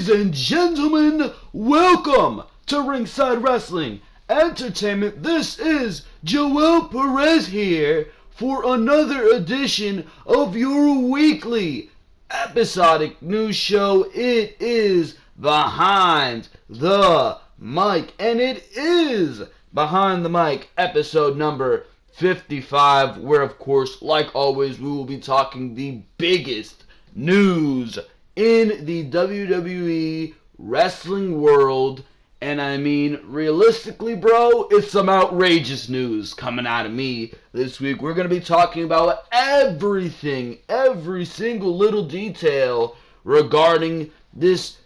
Ladies and gentlemen, welcome to Ringside Wrestling Entertainment. This is Joel Perez here for another edition of your weekly episodic news show. It is Behind the Mic, and it is Behind the Mic episode number 55, where of course, like always, we will be talking the biggest news in the WWE wrestling world. And I mean, realistically, bro, it's some outrageous news coming out of me this week. We're going to be talking about everything, every single little detail regarding this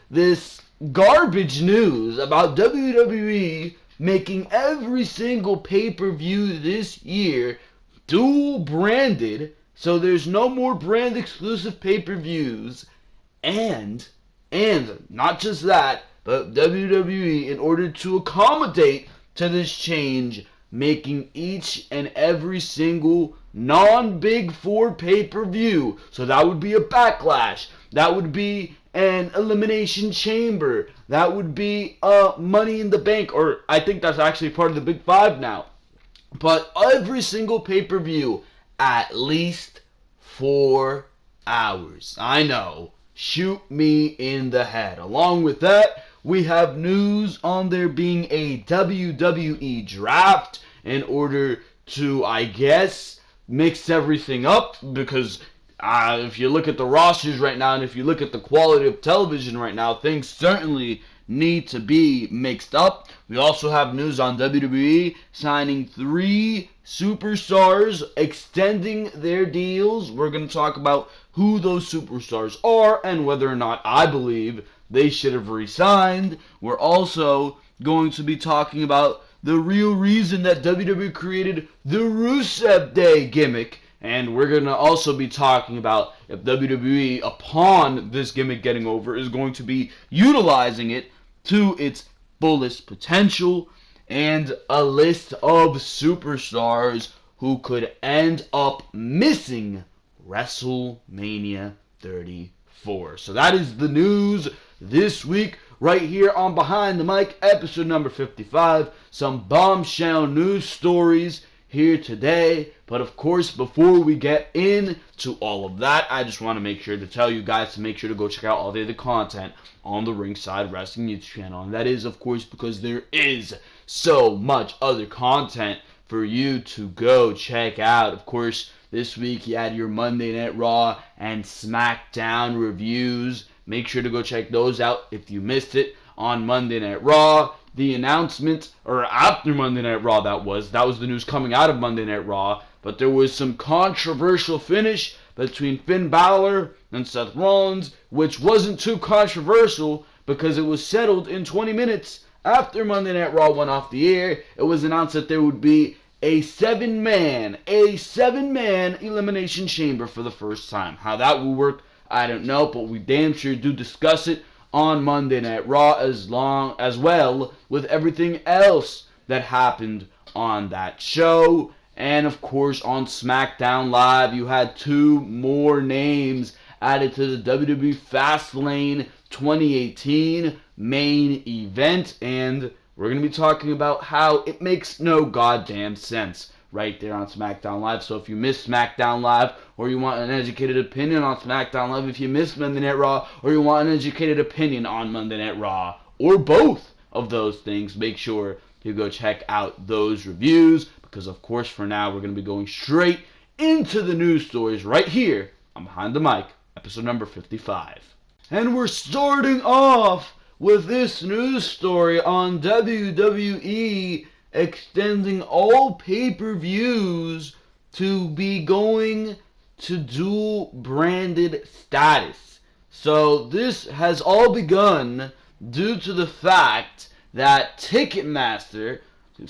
this garbage news about WWE making every single pay-per-view this year dual branded. So there's no more brand exclusive pay-per-views, and not just that, but WWE, in order to accommodate to this change, making each and every single non-Big Four pay-per-view. So that would be a Backlash, that would be an Elimination Chamber, that would be Money in the Bank, or I think that's actually part of the Big Five now. But every single pay-per-view, at least 4 hours. I know. Shoot me in the head. Along with that, we have news on there being a WWE draft in order to, I guess, mix everything up, because if you look at the rosters right now and if you look at the quality of television right now, things certainly need to be mixed up. We also have news on WWE signing 3 superstars, extending their deals. We're going to talk about who those superstars are and whether or not I believe they should have re-signed. We're also going to be talking about the real reason that WWE created the Rusev Day gimmick. And we're going to also be talking about if WWE, upon this gimmick getting over, is going to be utilizing it to its fullest potential, and a list of superstars who could end up missing WrestleMania 34. So that is the news this week right here on Behind the Mic, episode number 55. Some bombshell news stories here today. But of course, before we get into all of that, I just want to make sure to tell you guys to make sure to go check out all the other content on the Ringside Wrestling YouTube channel. And that is, of course, because there is so much other content for you to go check out. Of course, this week you had your Monday Night Raw and Smackdown reviews. Make sure to go check those out if you missed it on Monday Night Raw. The announcement, or after Monday Night Raw, that was the news coming out of Monday Night Raw, but there was some controversial finish between Finn Balor and Seth Rollins, which wasn't too controversial because it was settled in 20 minutes after Monday Night Raw went off the air. It was announced that there would be a seven-man elimination chamber for the first time. How that will work, I don't know, but we damn sure do discuss it on Monday Night Raw, as well with everything else that happened on that show. And of course, on SmackDown Live, you had 2 more names added to the WWE Fastlane 2018 main event, and we're going to be talking about how it makes no goddamn sense right there on SmackDown Live. So if you missed SmackDown Live, or you want an educated opinion on SmackDown Live, if you missed Monday Night Raw, or you want an educated opinion on Monday Night Raw, or both of those things, make sure to go check out those reviews, because of course for now we're going to be going straight into the news stories right here on Behind the Mic, episode number 55. And we're starting off with this news story on WWE extending all pay-per-views to be going to dual branded status. So this has all begun due to the fact that Ticketmaster,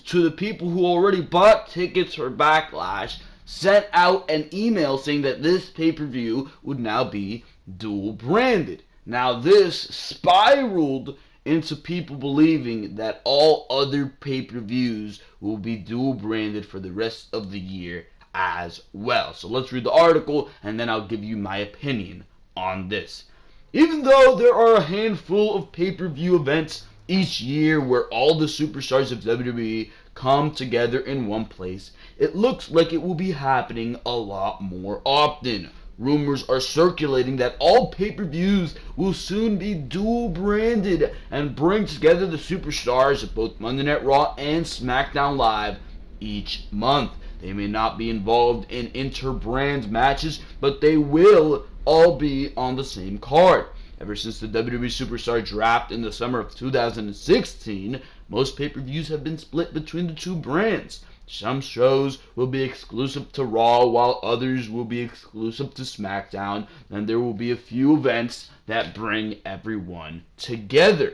to the people who already bought tickets for Backlash, sent out an email saying that this pay-per-view would now be dual branded. Now this spiraled into people believing that all other pay-per-views will be dual branded for the rest of the year as well. So let's read the article and then I'll give you my opinion on this. Even though there are a handful of pay-per-view events each year where all the superstars of WWE come together in one place, it looks like it will be happening a lot more often. Rumors are circulating that all pay-per-views will soon be dual-branded and bring together the superstars of both Monday Night Raw and Smackdown Live each month. They may not be involved in inter-brand matches, but they will all be on the same card. Ever since the WWE Superstar Draft in the summer of 2016, most pay-per-views have been split between the two brands. Some shows will be exclusive to Raw, while others will be exclusive to SmackDown, and there will be a few events that bring everyone together.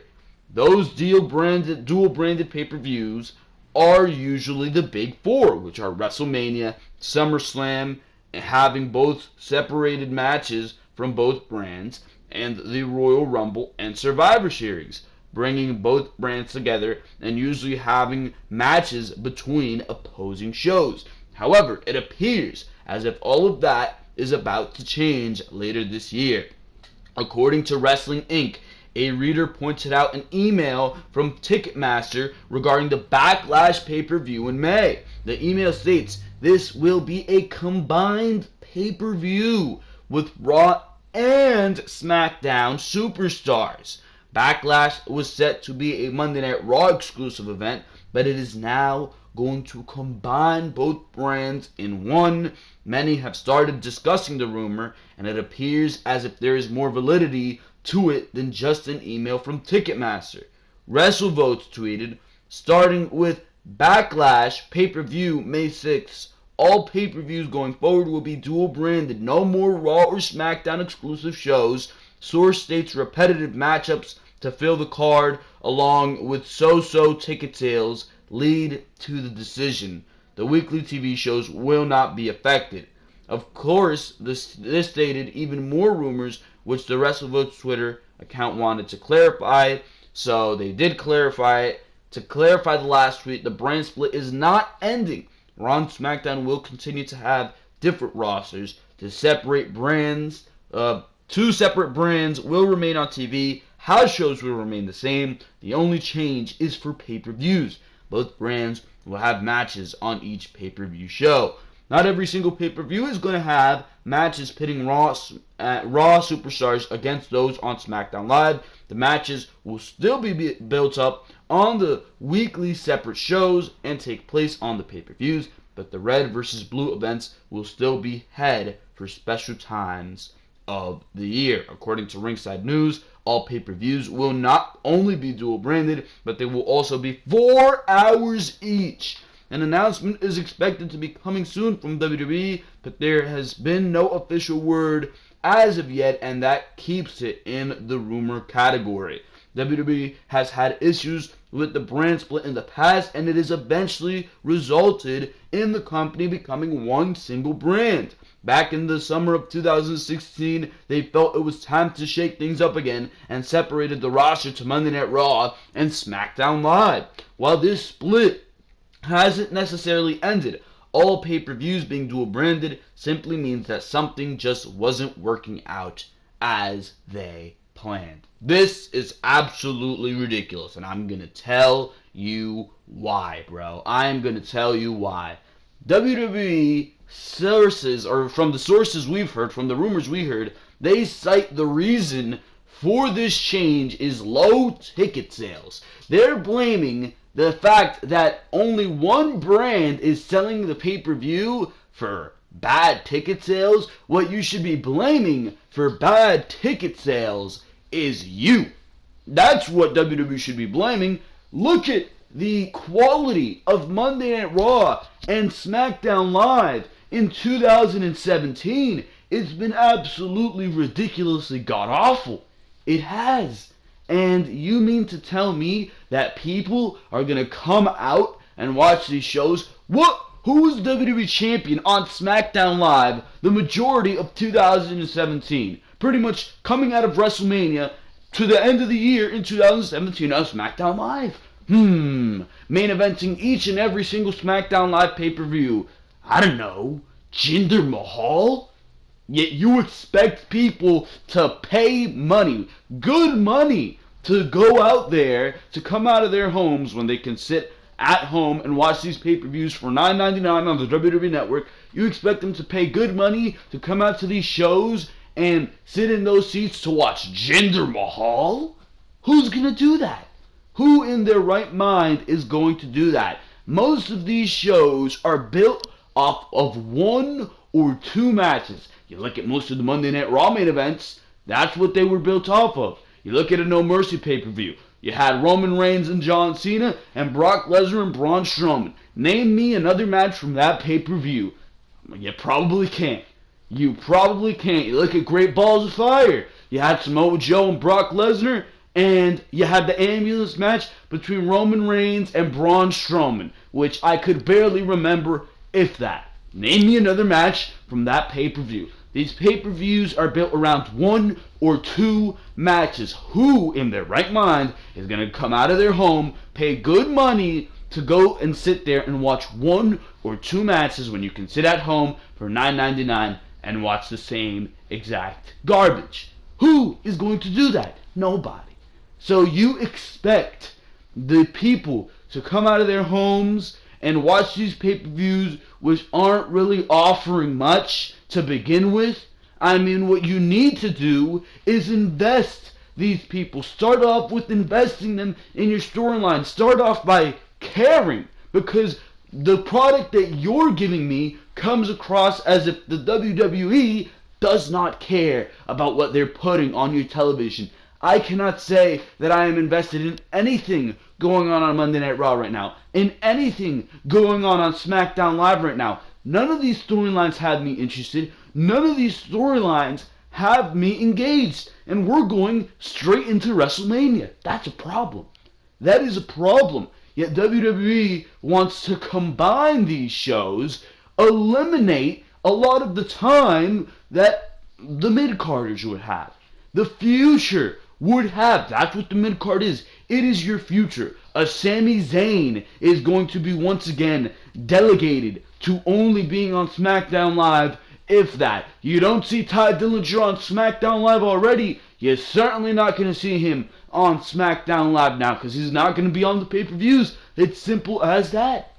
Those dual-branded pay-per-views are usually the big four, which are WrestleMania, SummerSlam, having both separated matches from both brands, and the Royal Rumble and Survivor Series, bringing both brands together and usually having matches between opposing shows. However, it appears as if all of that is about to change later this year. According to Wrestling Inc., a reader pointed out an email from Ticketmaster regarding the Backlash pay-per-view in May. The email states, "This will be a combined pay-per-view with Raw and SmackDown superstars." Backlash was set to be a Monday Night Raw exclusive event, but it is now going to combine both brands in one. Many have started discussing the rumor, and it appears as if there is more validity to it than just an email from Ticketmaster. WrestleVotes tweeted, "Starting with Backlash pay-per-view May 6th, all pay-per-views going forward will be dual-branded. No more Raw or SmackDown exclusive shows. Source states repetitive matchups to fill the card along with so-so ticket sales lead to the decision. The weekly TV shows will not be affected." Of course, this stated even more rumors, which the WrestleVotes Twitter account wanted to clarify, so they did clarify it. To clarify the last tweet, the brand split is not ending. Raw and SmackDown will continue to have different rosters. Two separate brands will remain on TV. House shows will remain the same. The only change is for pay-per-views. Both brands will have matches on each pay-per-view show. Not every single pay-per-view is going to have matches pitting Raw superstars against those on SmackDown Live. The matches will still be built up on the weekly separate shows and take place on the pay-per-views, but the red versus blue events will still be held for special times of the year. According to Ringside News, all pay-per-views will not only be dual-branded, but they will also be 4 hours each. An announcement is expected to be coming soon from WWE, but there has been no official word as of yet, and that keeps it in the rumor category. WWE has had issues with the brand split in the past, and it has eventually resulted in the company becoming one single brand. Back in the summer of 2016, they felt it was time to shake things up again and separated the roster to Monday Night Raw and SmackDown Live. While this split hasn't necessarily ended, all pay-per-views being dual-branded simply means that something just wasn't working out as they planned. This is absolutely ridiculous, and I'm gonna tell you why, bro. I'm gonna tell you why. WWE sources, or from the sources we've heard, from the rumors we heard, they cite the reason for this change is low ticket sales. They're blaming the fact that only one brand is selling the pay-per-view for bad ticket sales. What you should be blaming for bad ticket sales is you. That's what WWE should be blaming. Look at the quality of Monday Night Raw and SmackDown Live in 2017. It's been absolutely ridiculously god-awful. It has. And you mean to tell me that people are going to come out and watch these shows? Who was WWE Champion on SmackDown Live the majority of 2017? Pretty much coming out of WrestleMania to the end of the year in 2017 on SmackDown Live. Main eventing each and every single SmackDown Live pay-per-view. I don't know. Jinder Mahal? Yet you expect people to pay money, good money, to go out there, to come out of their homes when they can sit at home and watch these pay-per-views for $9.99 on the WWE Network. You expect them to pay good money to come out to these shows and sit in those seats to watch Jinder Mahal? Who's going to do that? Who in their right mind is going to do that? Most of these shows are built off of 1 or 2 matches. You look at most of the Monday Night Raw main events, that's what they were built off of. You look at a No Mercy pay-per-view. You had Roman Reigns and John Cena and Brock Lesnar and Braun Strowman. Name me another match from that pay-per-view. You probably can't. You probably can't. You look at Great Balls of Fire. You had Samoa Joe and Brock Lesnar, and you had the ambulance match between Roman Reigns and Braun Strowman, which I could barely remember, if that. Name me another match from that pay-per-view. These pay-per-views are built around 1 or 2 matches. Who in their right mind is going to come out of their home, pay good money to go and sit there and watch 1 or 2 matches when you can sit at home for $9.99 and watch the same exact garbage? Who is going to do that? Nobody. So you expect the people to come out of their homes and watch these pay-per-views which aren't really offering much to begin with? I mean, what you need to do is invest these people. Start off with investing them in your storyline. Start off by caring, because the product that you're giving me comes across as if the WWE does not care about what they're putting on your television. I cannot say that I am invested in anything going on Monday Night Raw right now, in anything going on Smackdown Live right now. None of these storylines have me interested. None of these storylines have me engaged. And we're going straight into WrestleMania. That's a problem. That is a problem. Yet WWE wants to combine these shows, eliminate a lot of the time that the mid-carders would have. The future would have. That's what the mid-card is. It is your future. A Sami Zayn is going to be once again delegated to only being on SmackDown Live, if that. You don't see Ty Dillinger on SmackDown Live already. You're certainly not going to see him on SmackDown Live now, because he's not going to be on the pay-per-views. It's simple as that.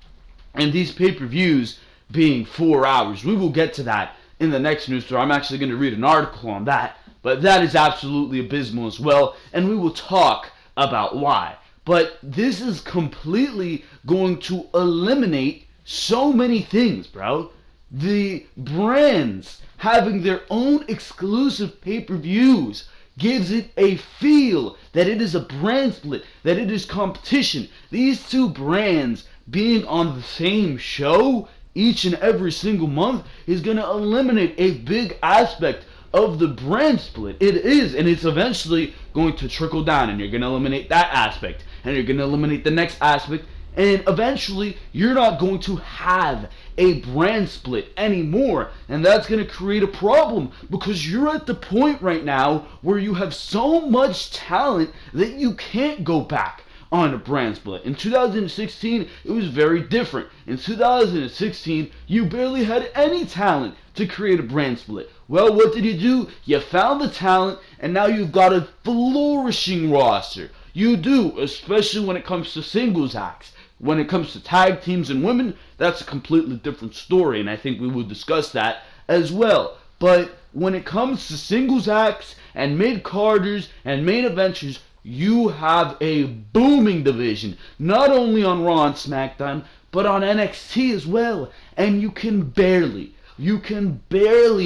And these pay-per-views being 4 hours, we will get to that in the next news story. I'm actually going to read an article on that, but that is absolutely abysmal as well, and we will talk about why. But this is completely going to eliminate so many things, bro. The brands having their own exclusive pay-per-views gives it a feel that it is a brand split, that it is competition. These two brands being on the same show each and every single month is going to eliminate a big aspect of the brand split. It is, and it's eventually going to trickle down, and you're going to eliminate that aspect, and you're going to eliminate the next aspect, and eventually you're not going to have a brand split anymore, and that's going to create a problem, because you're at the point right now where you have so much talent that you can't go back on a brand split. In 2016, it was very different. In 2016, you barely had any talent to create a brand split. Well, what did you do? You found the talent, and now you've got a flourishing roster. You do, especially when it comes to singles acts. When it comes to tag teams and women, that's a completely different story, and I think we will discuss that as well. But when it comes to singles acts and mid-carders and main eventers, you have a booming division, not only on Raw and SmackDown, but on NXT as well. And you can barely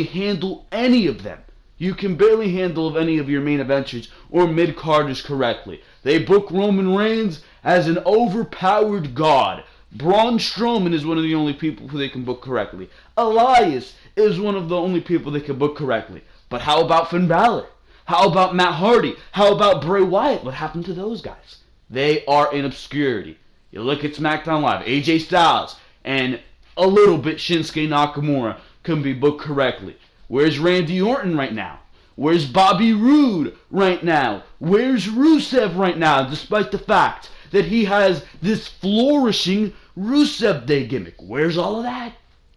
handle any of them. You can barely handle any of your main eventers or mid-carders correctly. They book Roman Reigns as an overpowered god. Braun Strowman is one of the only people who they can book correctly. Elias is one of the only people they can book correctly. But how about Finn Balor? How about Matt Hardy? How about Bray Wyatt? What happened to those guys? They are in obscurity. You look at SmackDown Live, AJ Styles and a little bit Shinsuke Nakamura can be booked correctly. Where's Randy Orton right now? Where's Bobby Roode right now? Where's Rusev right now, despite the fact that he has this flourishing Rusev Day gimmick? Where's all of that?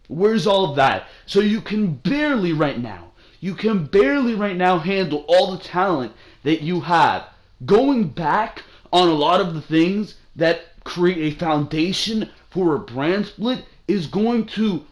Where's all of that? So you can barely right now you can barely right now handle all the talent that you have. Going back on a lot of the things that create a foundation for a brand split is going to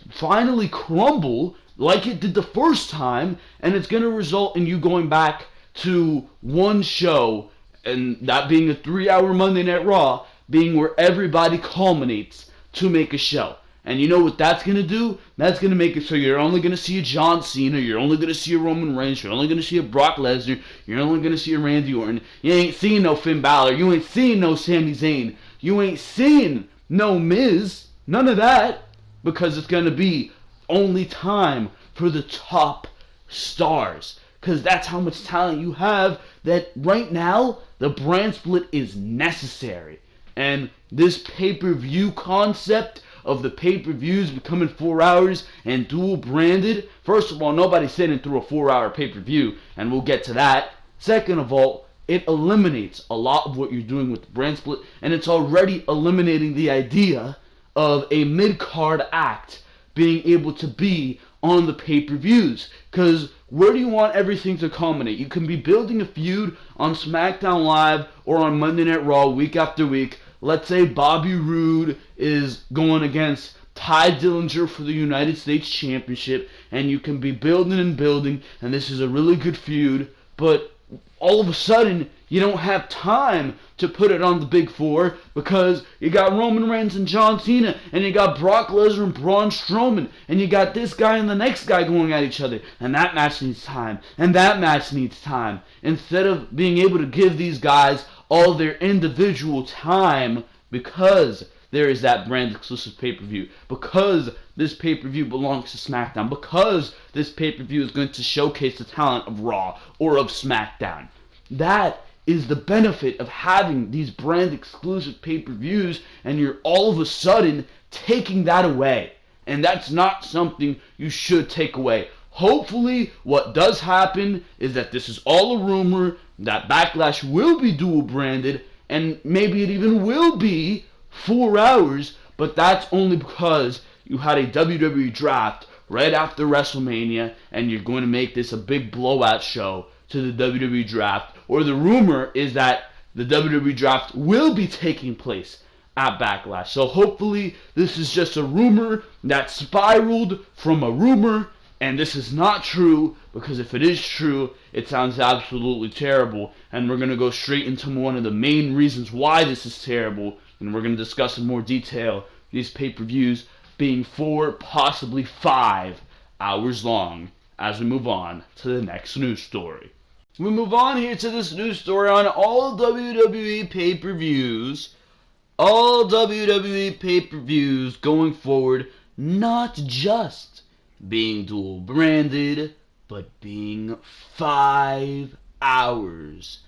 finally crumble like it did the first time, and it's going to result in you going back to one show, and that being a 3-hour Monday Night Raw, being where everybody culminates to make a show. And you know what that's going to do? That's going to make it so you're only going to see a John Cena, you're only going to see a Roman Reigns, you're only going to see a Brock Lesnar, you're only going to see a Randy Orton. You ain't seeing no Finn Balor, you ain't seeing no Sami Zayn, you ain't seeing no Miz, none of that, because it's going to be only time for the top stars. Because that's how much talent you have, that right now, the brand split is necessary. And this pay-per-view concept of the pay-per-views becoming 4 hours and dual branded, first of all, nobody's sitting through a 4-hour pay-per-view, and we'll get to that. Second of all, it eliminates a lot of what you're doing with the brand split, and it's already eliminating the idea of a mid-card act being able to be on the pay-per-views. Because where do you want everything to culminate? You can be building a feud on SmackDown Live or on Monday Night Raw week after week. Let's say Bobby Roode is going against Ty Dillinger for the United States Championship, and you can be building and building, and this is a really good feud, but all of a sudden, you don't have time to put it on the Big Four because you got Roman Reigns and John Cena, and you got Brock Lesnar and Braun Strowman, and you got this guy and the next guy going at each other, and that match needs time, and that match needs time. Instead of being able to give these guys all their individual time because there is that brand exclusive pay-per-view, because this pay-per-view belongs to SmackDown, because this pay-per-view is going to showcase the talent of Raw or of SmackDown. That is the benefit of having these brand exclusive pay-per-views, and you're all of a sudden taking that away. And that's not something you should take away. Hopefully, what does happen is that this is all a rumor, that Backlash will be dual branded, and maybe it even will be 4 hours, but that's only because you had a WWE draft right after WrestleMania, and you're going to make this a big blowout show to the WWE draft. Or the rumor is that the WWE draft will be taking place at Backlash. So hopefully this is just a rumor that spiraled from a rumor, and this is not true, because if it is true, it sounds absolutely terrible, and we're going to go straight into one of the main reasons why this is terrible, and we're going to discuss in more detail these pay-per-views being 4, possibly 5 hours long as we move on to the next news story. We move on here to this news story on all WWE pay-per-views. All WWE pay-per-views going forward, not just being dual branded, but being 5 hours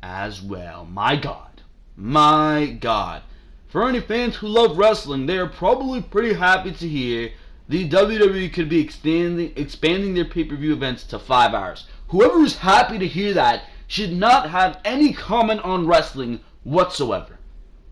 as well. My God. My God. For any fans who love wrestling, they are probably pretty happy to hear the WWE could be expanding their pay-per-view events to 5 hours. Whoever is happy to hear that should not have any comment on wrestling whatsoever.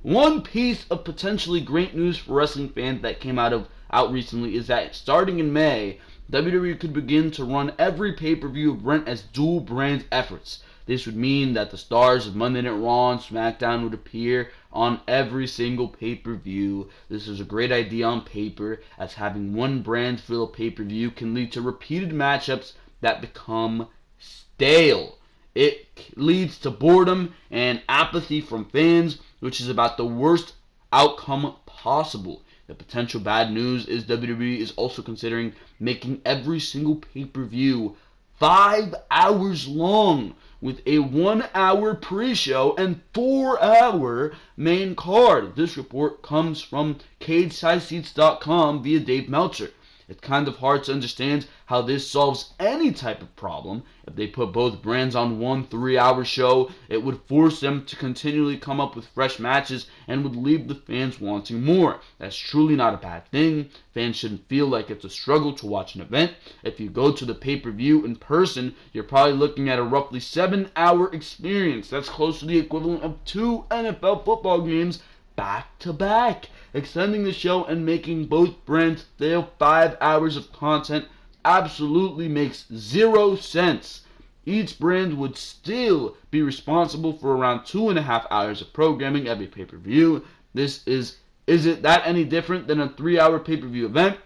One piece of potentially great news for wrestling fans that came out recently is that starting in May, WWE could begin to run every pay-per-view event as dual brand efforts. This would mean that the stars of Monday Night Raw and SmackDown would appear on every single pay-per-view. This is a great idea on paper, as having one brand fill a pay-per-view can lead to repeated matchups that become stale. It leads to boredom and apathy from fans, which is about the worst outcome possible. The potential bad news is WWE is also considering making every single pay-per-view 5 hours long, with a 1 hour pre-show and 4 hour main card. This report comes from CageSideSeats.com via Dave Meltzer. It's kind of hard to understand how this solves any type of problem. If they put both brands on one 3-hour show, it would force them to continually come up with fresh matches and would leave the fans wanting more. That's truly not a bad thing. Fans shouldn't feel like it's a struggle to watch an event. If you go to the pay-per-view in person, you're probably looking at a roughly 7-hour experience. That's close to the equivalent of 2 NFL football games back to back. Extending the show and making both brands fill 5 hours of content absolutely makes zero sense. Each brand would still be responsible for around 2.5 hours of programming every pay-per-view. Is it that any different than a 3-hour pay-per-view event?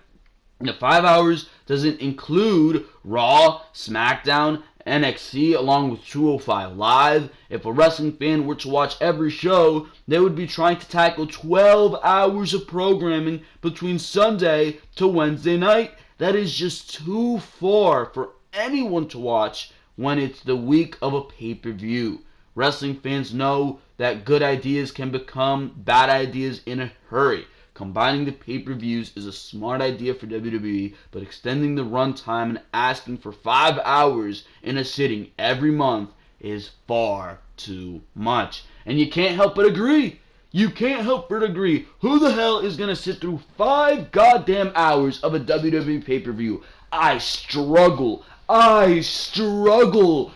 The 5 hours doesn't include Raw, Smackdown, NXT, along with 205 Live. If a wrestling fan were to watch every show, they would be trying to tackle 12 hours of programming between Sunday to Wednesday night. That is just too far for anyone to watch when it's the week of a pay-per-view. Wrestling fans know that good ideas can become bad ideas in a hurry. Combining the pay-per-views is a smart idea for WWE, but extending the runtime and asking for 5 hours in a sitting every month is far too much. And you can't help but agree. You can't help but agree. Who the hell is going to sit through 5 goddamn hours of a WWE pay-per-view? I struggle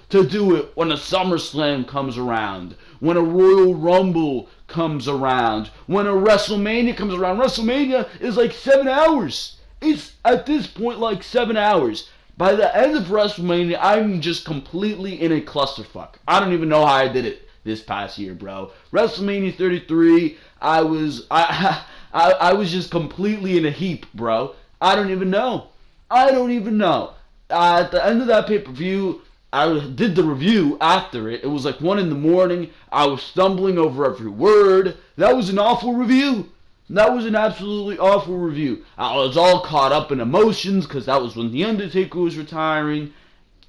to do it when a SummerSlam comes around, when a Royal Rumble comes around, when a WrestleMania comes around. WrestleMania is like 7 hours. It's at this point like 7 hours. By the end of WrestleMania, I'm just completely in a clusterfuck. I don't even know how I did it this past year, bro. WrestleMania 33, I was just completely in a heap, bro. I don't even know. At the end of that pay-per-view, I did the review after it. It was like 1 in the morning. I was stumbling over every word. That was an awful review. That was an absolutely awful review. I was all caught up in emotions because that was when The Undertaker was retiring.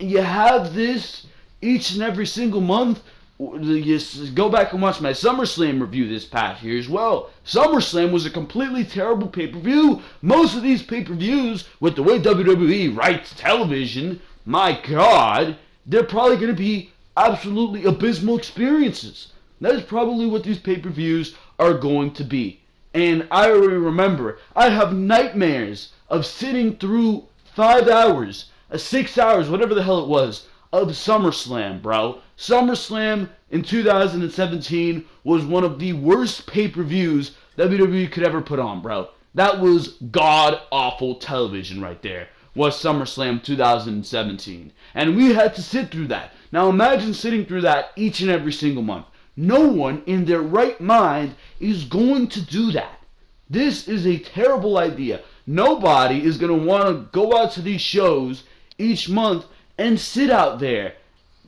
You have this each and every single month. You go back and watch my SummerSlam review this past year as well. SummerSlam was a completely terrible pay-per-view. Most of these pay-per-views, with the way WWE writes television, my God, they're probably going to be absolutely abysmal experiences. That is probably what these pay-per-views are going to be. And I already remember, I have nightmares of sitting through 5 hours, 6 hours, whatever the hell it was, of SummerSlam, bro. SummerSlam in 2017 was one of the worst pay-per-views WWE could ever put on, bro. That was god-awful television right there, was SummerSlam 2017. And we had to sit through that. Now imagine sitting through that each and every single month. No one in their right mind is going to do that. This is a terrible idea. Nobody is going to want to go out to these shows each month and sit out there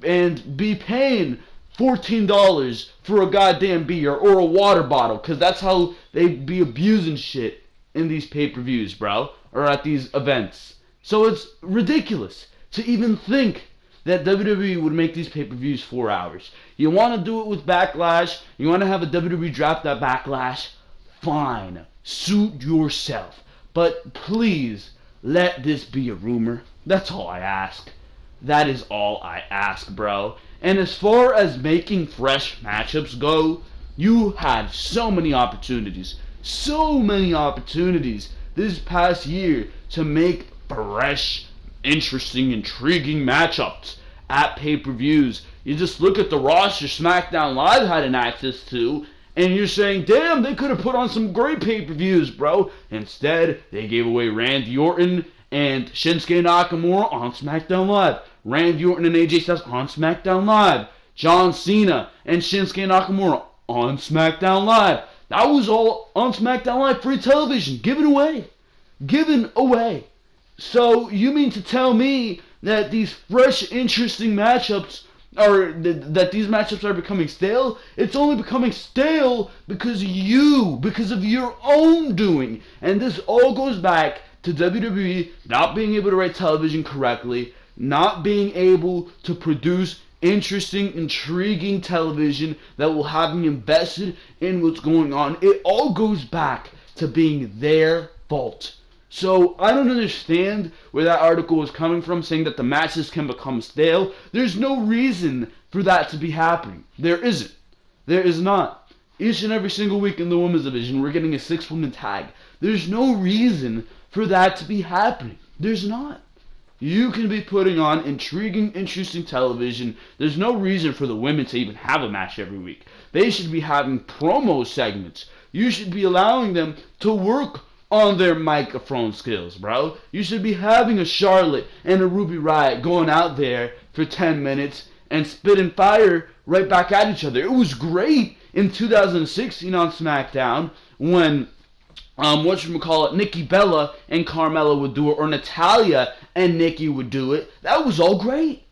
and be paying $14 for a goddamn beer or a water bottle, because that's how they be abusing shit in these pay-per-views, bro, or at these events. So it's ridiculous to even think that WWE would make these pay-per-views 4 hours. You want to do it with Backlash, you want to have a WWE draft at Backlash, fine, suit yourself. But please, let this be a rumor. That's all I ask. That is all I ask, bro. And as far as making fresh matchups go, you had so many opportunities this past year to make fresh, interesting, intriguing matchups at pay-per-views. You just look at the roster SmackDown Live had an access to, and you're saying, damn, they could have put on some great pay-per-views, bro. Instead, they gave away Randy Orton and Shinsuke Nakamura on SmackDown Live. Randy Orton and AJ Styles on SmackDown Live. John Cena and Shinsuke Nakamura on SmackDown Live. That was all on SmackDown Live, free television, given away. So you mean to tell me that these fresh, interesting matchups that these matchups are becoming stale? It's only becoming stale because of your own doing. And this all goes back to WWE not being able to write television correctly, not being able to produce interesting, intriguing television that will have me invested in what's going on. It all goes back to being their fault. So I don't understand where that article was coming from, saying that the matches can become stale. There's no reason for that to be happening. There isn't. There is not. Each and every single week in the women's division, we're getting a 6-woman tag. There's no reason for that to be happening. There's not. You can be putting on intriguing, interesting television. There's no reason for the women to even have a match every week. They should be having promo segments. You should be allowing them to work on their microphone skills, bro. You should be having a Charlotte and a Ruby Riott going out there for 10 minutes and spitting fire right back at each other. It was great in 2016 on SmackDown when Nikki Bella and Carmella would do it, or Natalya and Nikki would do it. That was all great.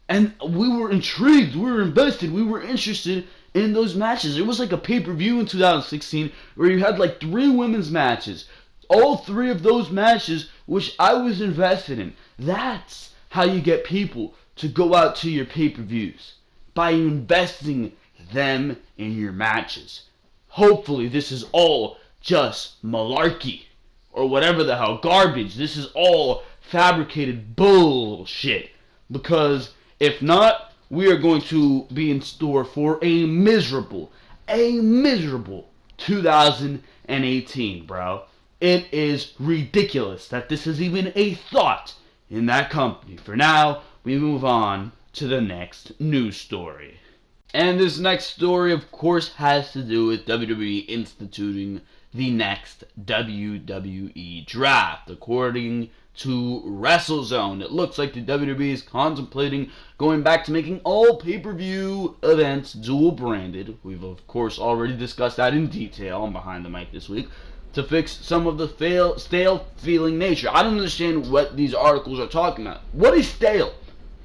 And we were intrigued, we were invested, we were interested in those matches. It was like a pay-per-view in 2016 where you had like 3 women's matches. All 3 of those matches which I was invested in. That's how you get people to go out to your pay-per-views. By investing them in your matches. Hopefully this is all just malarkey. Or whatever the hell, garbage. This is all fabricated bullshit. Because if not, we are going to be in store for a miserable 2018, bro. It is ridiculous that this is even a thought in that company. For now, we move on to the next news story. And this next story, of course, has to do with WWE instituting the next WWE Draft. According to WrestleZone, it looks like the WWE is contemplating going back to making all pay-per-view events dual-branded. We've, of course, already discussed that in detail on Behind the Mic this week, to fix some of the stale-feeling nature. I don't understand what these articles are talking about. What is stale?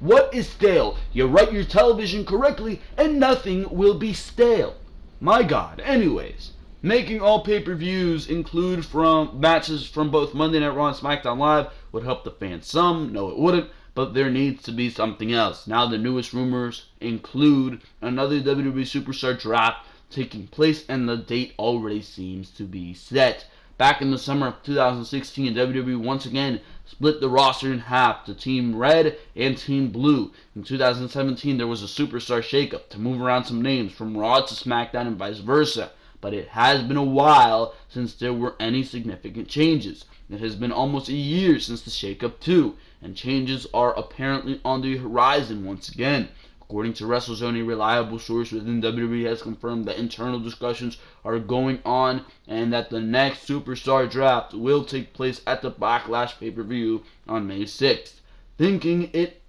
What is stale? You write your television correctly and nothing will be stale. My God. Anyways, making all pay-per-views include from matches from both Monday Night Raw and SmackDown Live would help the fans some. No, it wouldn't. But there needs to be something else. Now the newest rumors include another WWE Superstar Draft taking place, and the date already seems to be set. Back in the summer of 2016, WWE once again split the roster in half to Team Red and Team Blue. In 2017, there was a Superstar shakeup to move around some names from Raw to SmackDown and vice versa. But it has been a while since there were any significant changes. It has been almost a year since the shakeup too, and changes are apparently on the horizon once again. According to WrestleZone, a reliable source within WWE has confirmed that internal discussions are going on and that the next Superstar Draft will take place at the Backlash pay-per-view on May 6th. Timing it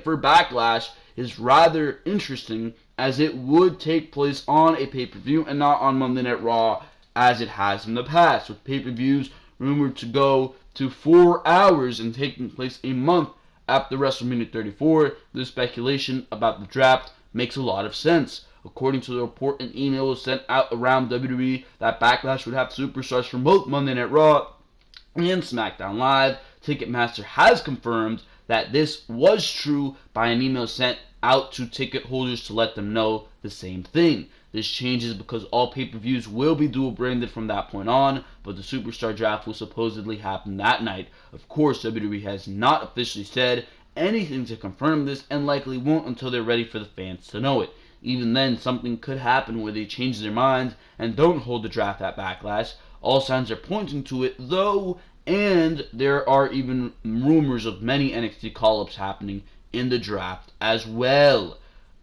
for Backlash is rather interesting, as it would take place on a pay-per-view and not on Monday Night Raw as it has in the past, with pay-per-views rumored to go to 4 hours and taking place a month after WrestleMania 34. This speculation about the draft makes a lot of sense. According to the report, an email was sent out around WWE that Backlash would have superstars from both Monday Night Raw and SmackDown Live. Ticketmaster has confirmed that this was true by an email sent out to ticket holders to let them know the same thing. This changes because all pay-per-views will be dual-branded from that point on, but the Superstar Draft will supposedly happen that night. Of course, WWE has not officially said anything to confirm this, and likely won't until they're ready for the fans to know it. Even then, something could happen where they change their minds and don't hold the draft at Backlash. All signs are pointing to it, though, and there are even rumors of many NXT call-ups happening in the draft as well.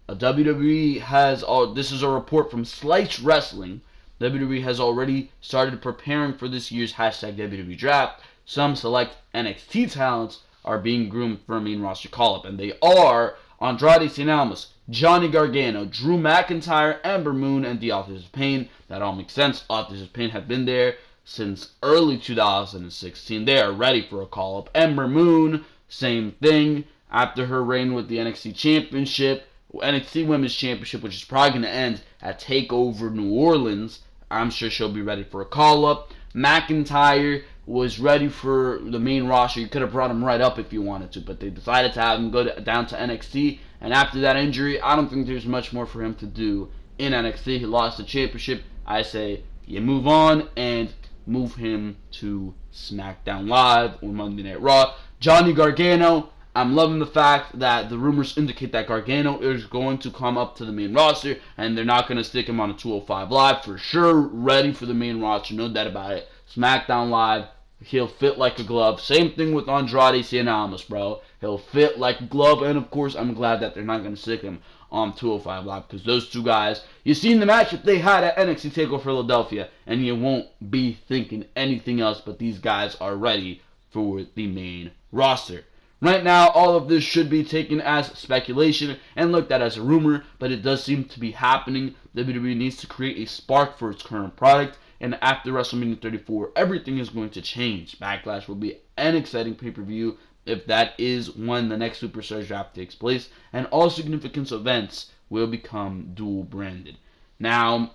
WWE has, this is a report from Slice Wrestling, WWE has already started preparing for this year's #WWE Draft. Some select NXT talents are being groomed for a main roster call-up, and they are Andrade Cien Almas, Johnny Gargano, Drew McIntyre, Ember Moon, and the Authors of Pain. That all makes sense. Authors of Pain have been there since early 2016. They are ready for a call-up. Ember Moon, same thing. After her reign with the NXT Championship, NXT Women's Championship, which is probably going to end at TakeOver New Orleans, I'm sure she'll be ready for a call-up. McIntyre was ready for the main roster. You could have brought him right up if you wanted to, but they decided to have him go down to NXT. And after that injury, I don't think there's much more for him to do in NXT. He lost the championship. I say you move on and move him to SmackDown Live or Monday Night Raw. Johnny Gargano, I'm loving the fact that the rumors indicate that Gargano is going to come up to the main roster, and they're not going to stick him on a 205 Live. For sure, ready for the main roster, no doubt about it. SmackDown Live, He'll fit like a glove. Same thing with Andrade Cien, bro. He'll fit like a glove, and of course, I'm glad that they're not going to stick him on 205 Live, because those two guys, you seen the matchup they had at NXT TakeOver Philadelphia, and you won't be thinking anything else but these guys are ready for the main roster. Right now, all of this should be taken as speculation and looked at as a rumor, but it does seem to be happening. WWE needs to create a spark for its current product, and after WrestleMania 34, everything is going to change. Backlash will be an exciting pay-per-view if that is when the next Superstar Draft takes place, and all significant events will become dual-branded. Now,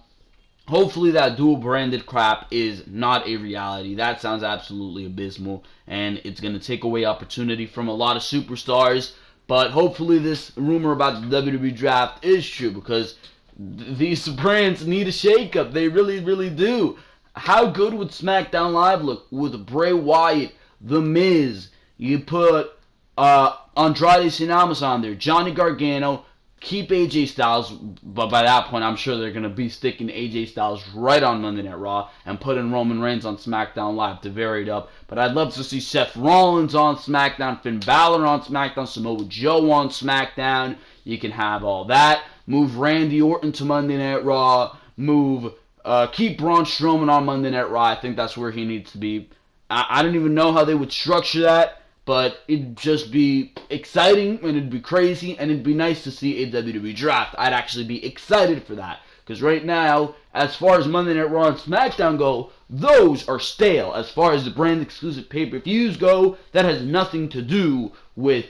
hopefully that dual-branded crap is not a reality. That sounds absolutely abysmal, and it's going to take away opportunity from a lot of superstars. But hopefully this rumor about the WWE Draft is true, because these brands need a shakeup. They really, really do. How good would SmackDown Live look with Bray Wyatt, The Miz? You put Andrade Cien on there, Johnny Gargano, keep AJ Styles, but by that point, I'm sure they're going to be sticking AJ Styles right on Monday Night Raw and putting Roman Reigns on SmackDown Live to vary it up. But I'd love to see Seth Rollins on SmackDown, Finn Balor on SmackDown, Samoa Joe on SmackDown. You can have all that. Move Randy Orton to Monday Night Raw. Keep Braun Strowman on Monday Night Raw. I think that's where he needs to be. I don't even know how they would structure that, but it'd just be exciting, and it'd be crazy, and it'd be nice to see a WWE Draft. I'd actually be excited for that, because right now, as far as Monday Night Raw and SmackDown go, those are stale. As far as the brand exclusive pay-per-views go, that has nothing to do with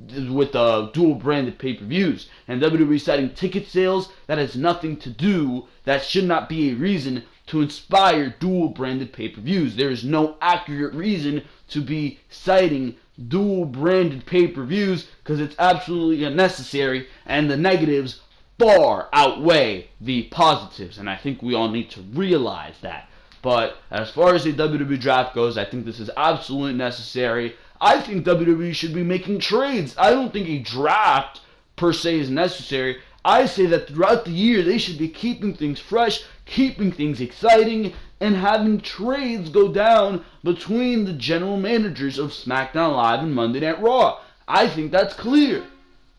dual-branded pay-per-views. And WWE citing ticket sales, that has nothing to do, that should not be a reason to inspire dual-branded pay-per-views. There is no accurate reason to be citing dual-branded pay-per-views, because it's absolutely unnecessary, and the negatives far outweigh the positives, and I think we all need to realize that. But as far as the WWE Draft goes, I think this is absolutely necessary. I think WWE should be making trades. I don't think a draft per se is necessary. I say that throughout the year they should be keeping things fresh, keeping things exciting, and having trades go down between the general managers of SmackDown Live and Monday Night Raw. I think that's clear.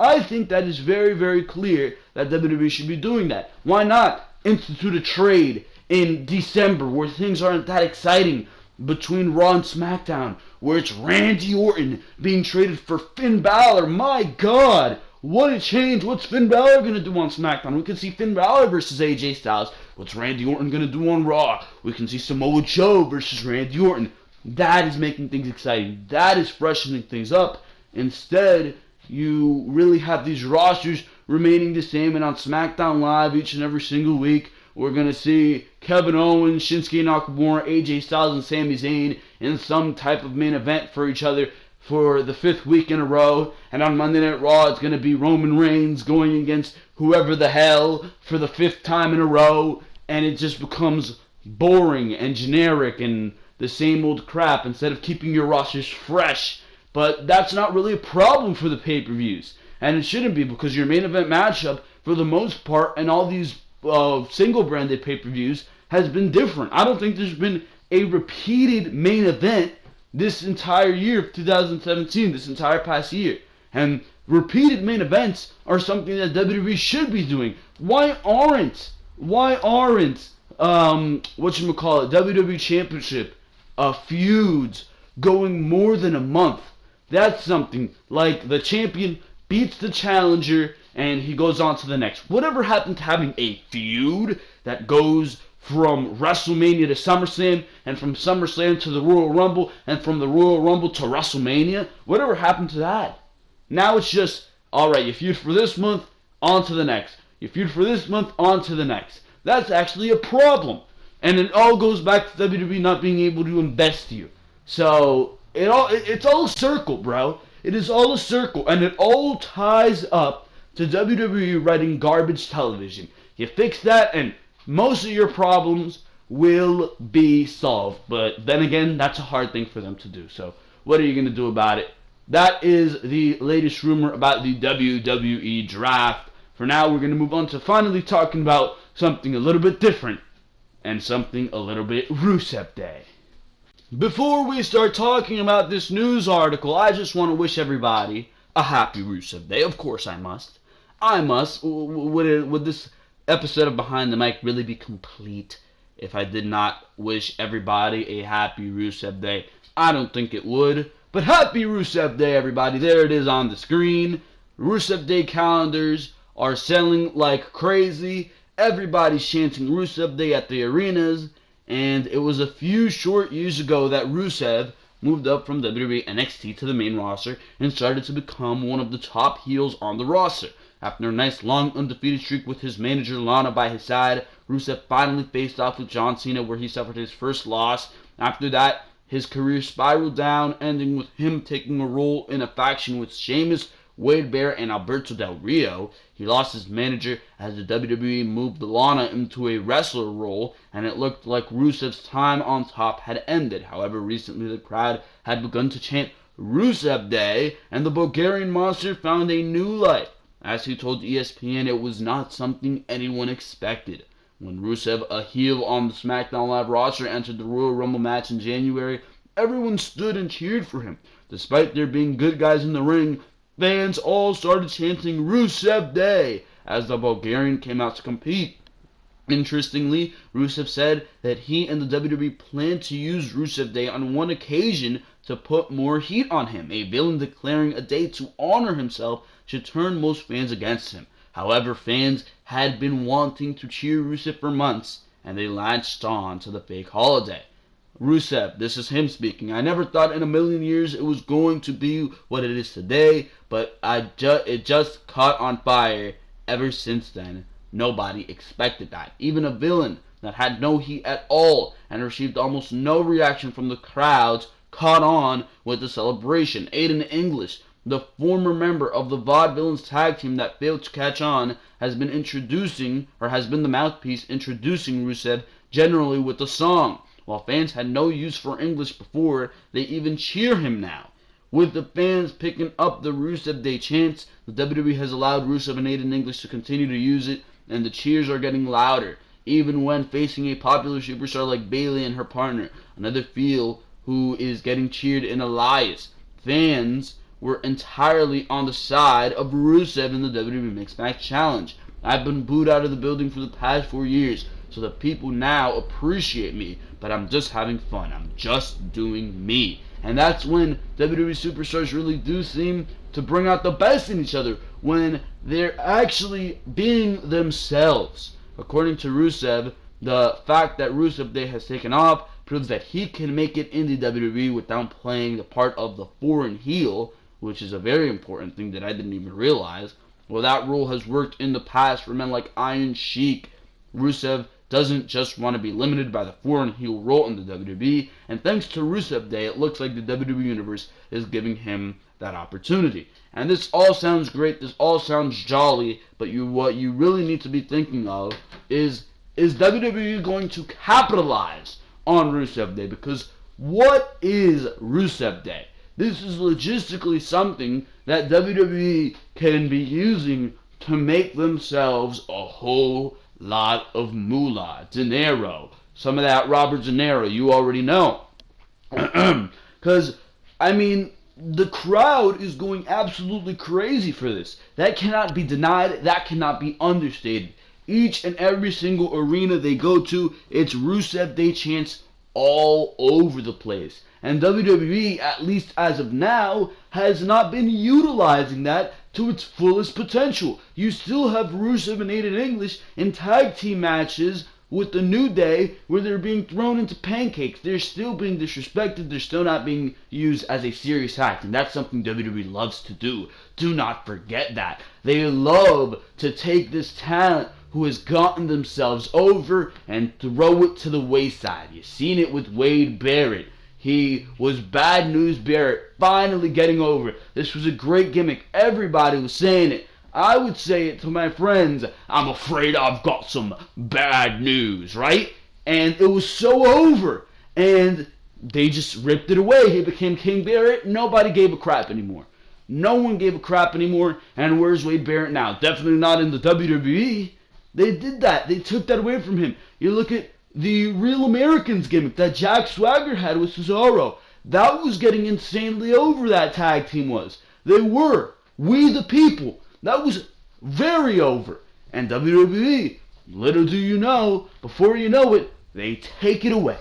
I think that is very, very clear that WWE should be doing that. Why not institute a trade in December where things aren't that exciting between Raw and SmackDown, where it's Randy Orton being traded for Finn Balor? My God, what a change. What's Finn Balor going to do on SmackDown? We can see Finn Balor versus AJ Styles. What's Randy Orton going to do on Raw? We can see Samoa Joe versus Randy Orton. That is making things exciting. That is freshening things up. Instead, you really have these rosters remaining the same, and on SmackDown Live each and every single week, we're going to see Kevin Owens, Shinsuke Nakamura, AJ Styles, and Sami Zayn in some type of main event for each other for the 5th week in a row. And on Monday Night Raw, it's going to be Roman Reigns going against whoever the hell for the 5th time in a row. And it just becomes boring and generic and the same old crap instead of keeping your rosters fresh. But that's not really a problem for the pay-per-views. And it shouldn't be, because your main event matchup, for the most part, and all these single-branded pay-per-views has been different. I don't think there's been a repeated main event this entire year of 2017, this entire past year. And repeated main events are something that WWE should be doing. Why aren't WWE Championship feuds going more than a month? That's something like the champion beats the challenger and he goes on to the next. Whatever happened to having a feud that goes from WrestleMania to SummerSlam, and from SummerSlam to the Royal Rumble, and from the Royal Rumble to WrestleMania? Whatever happened to that? Now it's just, alright, you feud for this month, on to the next. You feud for this month, on to the next. That's actually a problem. And it all goes back to WWE not being able to invest you. So, it's all a circle, bro. It is all a circle, and it all ties up to WWE writing garbage television. You fix that, and most of your problems will be solved. But then again, that's a hard thing for them to do. So what are you going to do about it? That is the latest rumor about the WWE Draft. For now, we're going to move on to finally talking about something a little bit different and something a little bit Rusev Day. Before we start talking about this news article, I just want to wish everybody a happy Rusev Day. Of course I must. I must. Would this episode of Behind the Mic really be complete if I did not wish everybody a happy Rusev Day? I don't think it would. But happy Rusev Day, everybody. There it is on the screen. Rusev Day calendars are selling like crazy. Everybody's chanting Rusev Day at the arenas. And it was a few short years ago that Rusev moved up from WWE NXT to the main roster and started to become one of the top heels on the roster. After a nice long undefeated streak with his manager Lana by his side, Rusev finally faced off with John Cena where he suffered his first loss. After that, his career spiraled down, ending with him taking a role in a faction with Sheamus, Wade Barrett, and Alberto Del Rio. He lost his manager as the WWE moved Lana into a wrestler role, and it looked like Rusev's time on top had ended. However, recently the crowd had begun to chant Rusev Day, and the Bulgarian monster found a new life. As he told ESPN, it was not something anyone expected. When Rusev, a heel on the Smackdown Live roster, entered the Royal Rumble match in January, everyone stood and cheered for him. Despite there being good guys in the ring, fans all started chanting Rusev Day as the Bulgarian came out to compete. Interestingly, Rusev said that he and the WWE plan to use Rusev Day on one occasion to put more heat on him. A villain declaring a day to honor himself should turn most fans against him. However, fans had been wanting to cheer Rusev for months, and they latched on to the fake holiday. Rusev, this is him speaking. I never thought in a million years it was going to be what it is today, but it just caught on fire ever since then. Nobody expected that. Even a villain that had no heat at all and received almost no reaction from the crowds caught on with the celebration. Aiden English, the former member of the Vaudevillains tag team that failed to catch on, has been the mouthpiece introducing Rusev generally with the song. While fans had no use for English before, they even cheer him now. With the fans picking up the Rusev Day chants, the WWE has allowed Rusev and Aiden English to continue to use it, and the cheers are getting louder, even when facing a popular superstar like Bayley and her partner, another heel who is getting cheered in Elias. Fans were entirely on the side of Rusev in the WWE Mixed Match Challenge. I've been booed out of the building for the past 4 years, so the people now appreciate me, but I'm just having fun. I'm just doing me. And that's when WWE superstars really do seem to bring out the best in each other, when they're actually being themselves. According to Rusev, the fact that Rusev Day has taken off proves that he can make it in the WWE without playing the part of the foreign heel, which is a very important thing that I didn't even realize. Well, that rule has worked in the past for men like Iron Sheik. Rusev doesn't just want to be limited by the foreign heel role in the WWE, and thanks to Rusev Day, it looks like the WWE Universe is giving him that opportunity. And this all sounds great, this all sounds jolly, but what you really need to be thinking of is WWE going to capitalize on Rusev Day? Because what is Rusev Day? This is logistically something that WWE can be using to make themselves a whole lot of moolah, dinero. Some of that Robert De Niro, you already know. Because, I mean, the crowd is going absolutely crazy for this. That cannot be denied. That cannot be understated. Each and every single arena they go to, it's Rusev Day chants all over the place. And WWE, at least as of now, has not been utilizing that to its fullest potential. You still have Rusev and Aiden English in tag team matches with the New Day where they're being thrown into pancakes. They're still being disrespected. They're still not being used as a serious act. And that's something WWE loves to do. Do not forget that. They love to take this talent who has gotten themselves over and throw it to the wayside. You've seen it with Wade Barrett. He was Bad News Barrett, finally getting over. This was a great gimmick. Everybody was saying it. I would say it to my friends. I'm afraid I've got some bad news, right? And it was so over. And they just ripped it away. He became King Barrett. Nobody gave a crap anymore. No one gave a crap anymore. And where's Wade Barrett now? Definitely not in the WWE. They did that. They took that away from him. You look at The Real Americans gimmick that Jack Swagger had with Cesaro, that was getting insanely over, that tag team was. They were. We the People. That was very over. And WWE, little do you know, before you know it, they take it away.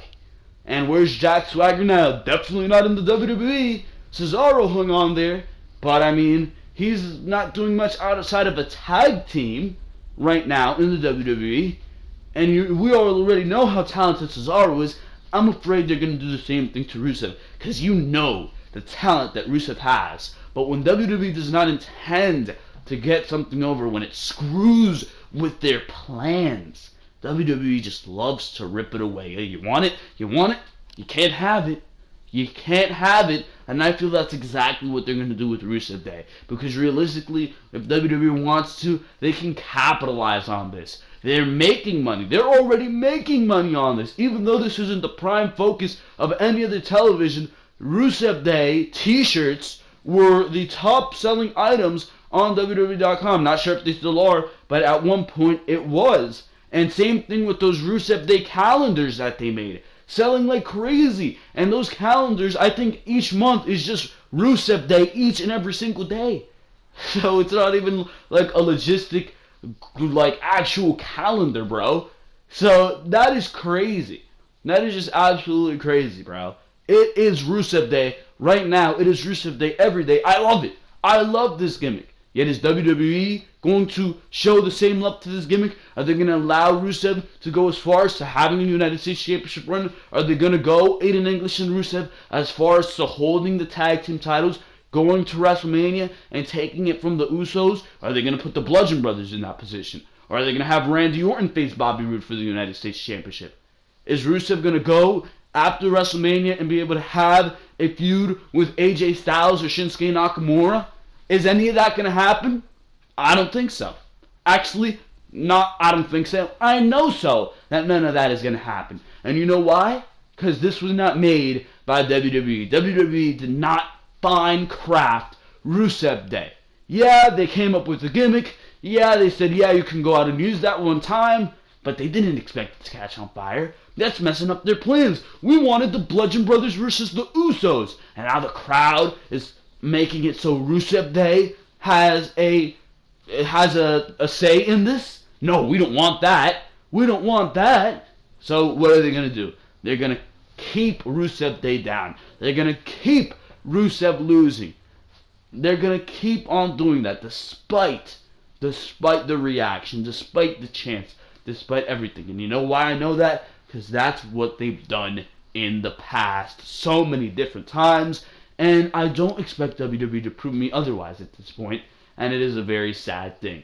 And where's Jack Swagger now? Definitely not in the WWE. Cesaro hung on there, but I mean, he's not doing much outside of a tag team right now in the WWE. And we already know how talented Cesaro is. I'm afraid they're going to do the same thing to Rusev, because you know the talent that Rusev has. But when WWE does not intend to get something over, when it screws with their plans, WWE just loves to rip it away. Hey, you want it? You want it? You can't have it. You can't have it. And I feel that's exactly what they're going to do with Rusev Day. Because realistically, if WWE wants to, they can capitalize on this. They're making money. They're already making money on this. Even though this isn't the prime focus of any other television, Rusev Day t-shirts were the top selling items on WWE.com. Not sure if they still are, but at one point it was. And same thing with those Rusev Day calendars that they made. Selling like crazy. And those calendars, I think each month is just Rusev Day each and every single day. So it's not even like a logistic, like actual calendar, bro. So that is crazy. That is just absolutely crazy, bro. It is Rusev Day right now. It is Rusev Day every day. I love it. I love this gimmick. Yet is WWE going to show the same love to this gimmick? Are they going to allow Rusev to go as far as to having a United States Championship run? Are they going to go Aiden English and Rusev as far as to holding the tag team titles, going to WrestleMania and taking it from the Usos? Are they going to put the Bludgeon Brothers in that position? Or are they going to have Randy Orton face Bobby Roode for the United States Championship? Is Rusev going to go after WrestleMania and be able to have a feud with AJ Styles or Shinsuke Nakamura? Is any of that going to happen? I don't think so. Actually, I don't think so. I know so that none of that is going to happen. And you know why? Because this was not made by WWE. WWE did not fine craft Rusev Day. Yeah, they came up with the gimmick. Yeah, they said, yeah, you can go out and use that one time. But they didn't expect it to catch on fire. That's messing up their plans. We wanted the Bludgeon Brothers versus the Usos. And now the crowd is making it so Rusev Day has a say in this? No, we don't want that. We don't want that. So what are they going to do? They're going to keep Rusev Day down. They're going to keep Rusev losing. They're going to keep on doing that despite the reaction, despite the chants, despite everything. And you know why I know that? Because that's what they've done in the past so many different times. And I don't expect WWE to prove me otherwise at this point, and it is a very sad thing.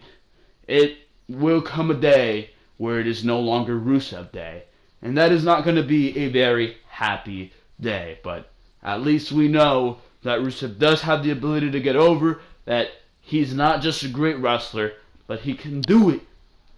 It will come a day where it is no longer Rusev Day, and that is not going to be a very happy day, but at least we know that Rusev does have the ability to get over, that he's not just a great wrestler, but he can do it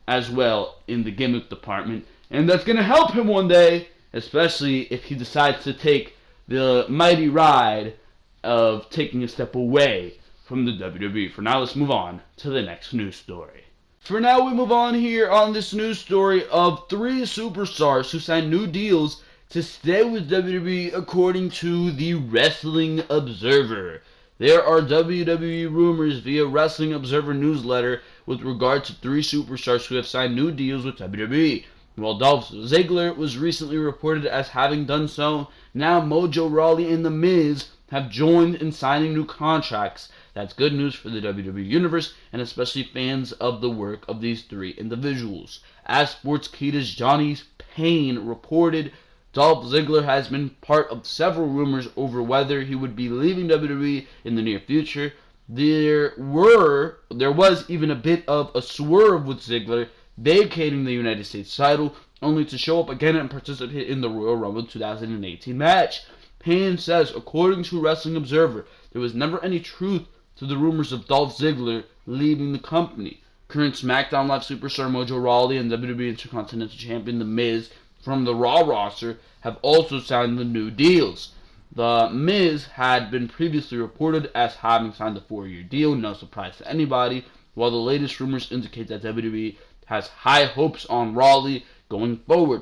as well in the gimmick department, and that's going to help him one day, especially if he decides to take the mighty ride of taking a step away from the WWE. For now, let's move on to the next news story. For now, we move on here on this news story of 3 superstars who signed new deals to stay with WWE according to the Wrestling Observer. There are WWE rumors via Wrestling Observer newsletter with regard to 3 superstars who have signed new deals with WWE. While Dolph Ziggler was recently reported as having done so, now Mojo Rawley and The Miz have joined in signing new contracts. That's good news for the WWE Universe, and especially fans of the work of these 3 individuals. As Sportskeeda's Johnny Payne reported, Dolph Ziggler has been part of several rumors over whether he would be leaving WWE in the near future. There was even a bit of a swerve with Ziggler vacating the United States title, only to show up again and participate in the Royal Rumble 2018 match. Payne says, according to Wrestling Observer, there was never any truth to the rumors of Dolph Ziggler leaving the company. Current SmackDown Live superstar Mojo Rawley and WWE Intercontinental Champion The Miz from the Raw roster have also signed the new deals. The Miz had been previously reported as having signed a 4-year deal, no surprise to anybody, while the latest rumors indicate that WWE has high hopes on Rawley going forward.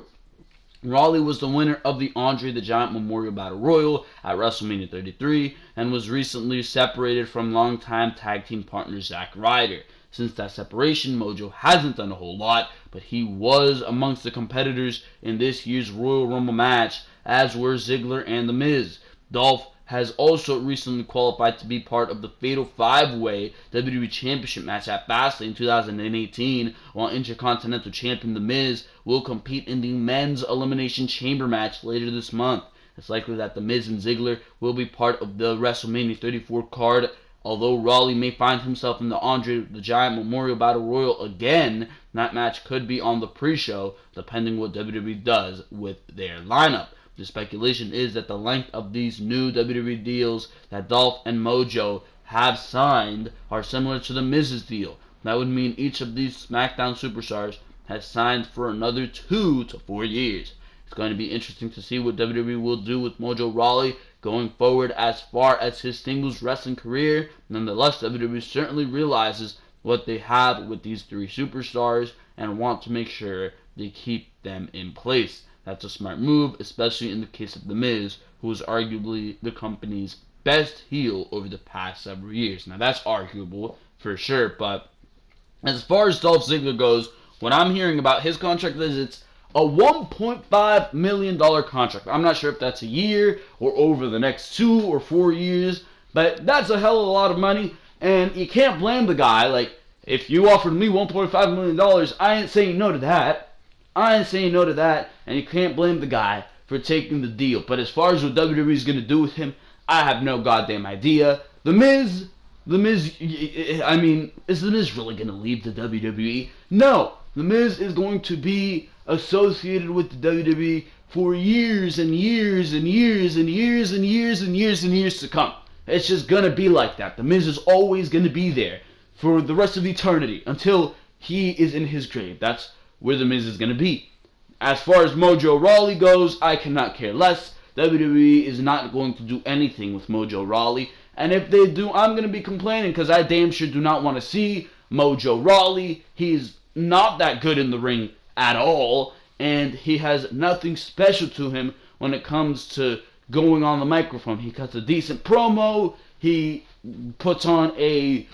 Rawley was the winner of the Andre the Giant Memorial Battle Royal at WrestleMania 33 and was recently separated from longtime tag team partner Zack Ryder. Since that separation, Mojo hasn't done a whole lot, but he was amongst the competitors in this year's Royal Rumble match, as were Ziggler and The Miz. Dolph has also recently qualified to be part of the Fatal 5-Way WWE Championship match at Fastlane 2018, while Intercontinental Champion The Miz will compete in the Men's Elimination Chamber match later this month. It's likely that The Miz and Ziggler will be part of the WrestleMania 34 card. Although Rawley may find himself in the Andre the Giant Memorial Battle Royal again, that match could be on the pre-show, depending what WWE does with their lineup. The speculation is that the length of these new WWE deals that Dolph and Mojo have signed are similar to the Miz's deal. That would mean each of these SmackDown superstars has signed for another 2 to 4 years. It's going to be interesting to see what WWE will do with Mojo Rawley going forward as far as his singles wrestling career. Nonetheless, WWE certainly realizes what they have with these 3 superstars and want to make sure they keep them in place. That's a smart move, especially in the case of The Miz, who is arguably the company's best heel over the past several years. Now, that's arguable for sure, but as far as Dolph Ziggler goes, what I'm hearing about his contract is it's a $1.5 million contract. I'm not sure if that's a year or over the next 2 or 4 years, but that's a hell of a lot of money, and you can't blame the guy. Like, if you offered me $1.5 million, I ain't saying no to that. And you can't blame the guy for taking the deal. But as far as what WWE is going to do with him, I have no goddamn idea. The Miz, I mean, is The Miz really going to leave the WWE? No, The Miz is going to be associated with the WWE for years and years and years and years and years and years and years to come. It's just going to be like that. The Miz is always going to be there for the rest of eternity until he is in his grave. That's where The Miz is going to be. As far as Mojo Rawley goes, I cannot care less. WWE is not going to do anything with Mojo Rawley. And if they do, I'm going to be complaining because I damn sure do not want to see Mojo Rawley. He's not that good in the ring at all. And he has nothing special to him when it comes to going on the microphone. He cuts a decent promo. He puts on a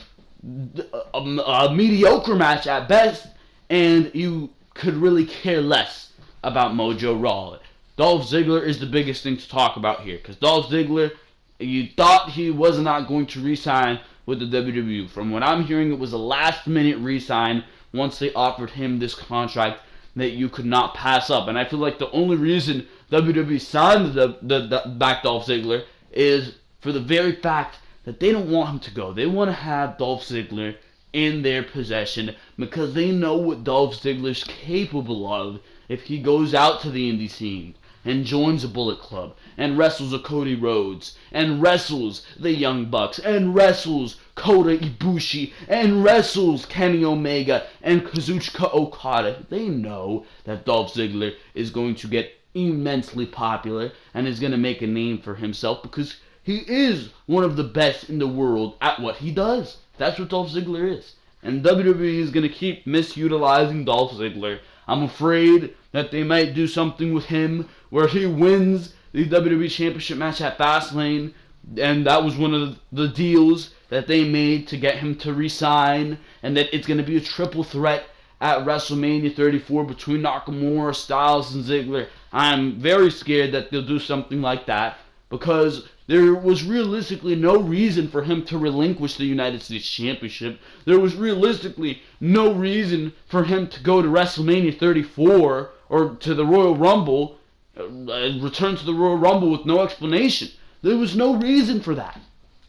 mediocre match at best. And you could really care less about Mojo Rawley. Dolph Ziggler is the biggest thing to talk about here. Because Dolph Ziggler, you thought he was not going to re-sign with the WWE. From what I'm hearing, it was a last-minute re-sign once they offered him this contract that you could not pass up. And I feel like the only reason WWE signed the back Dolph Ziggler is for the very fact that they don't want him to go. They want to have Dolph Ziggler in their possession because they know what Dolph Ziggler's capable of if he goes out to the indie scene and joins a Bullet Club and wrestles a Cody Rhodes and wrestles the Young Bucks and wrestles Kota Ibushi and wrestles Kenny Omega and Kazuchika Okada. They know that Dolph Ziggler is going to get immensely popular and is going to make a name for himself because he is one of the best in the world at what he does. That's what Dolph Ziggler is. And WWE is going to keep misutilizing Dolph Ziggler. I'm afraid that they might do something with him where he wins the WWE Championship match at Fastlane. And that was one of the deals that they made to get him to resign. And that it's going to be a triple threat at WrestleMania 34 between Nakamura, Styles, and Ziggler. I'm very scared that they'll do something like that because there was realistically no reason for him to relinquish the United States Championship. There was realistically no reason for him to go to WrestleMania 34 or to the Royal Rumble, return to the Royal Rumble with no explanation. There was no reason for that.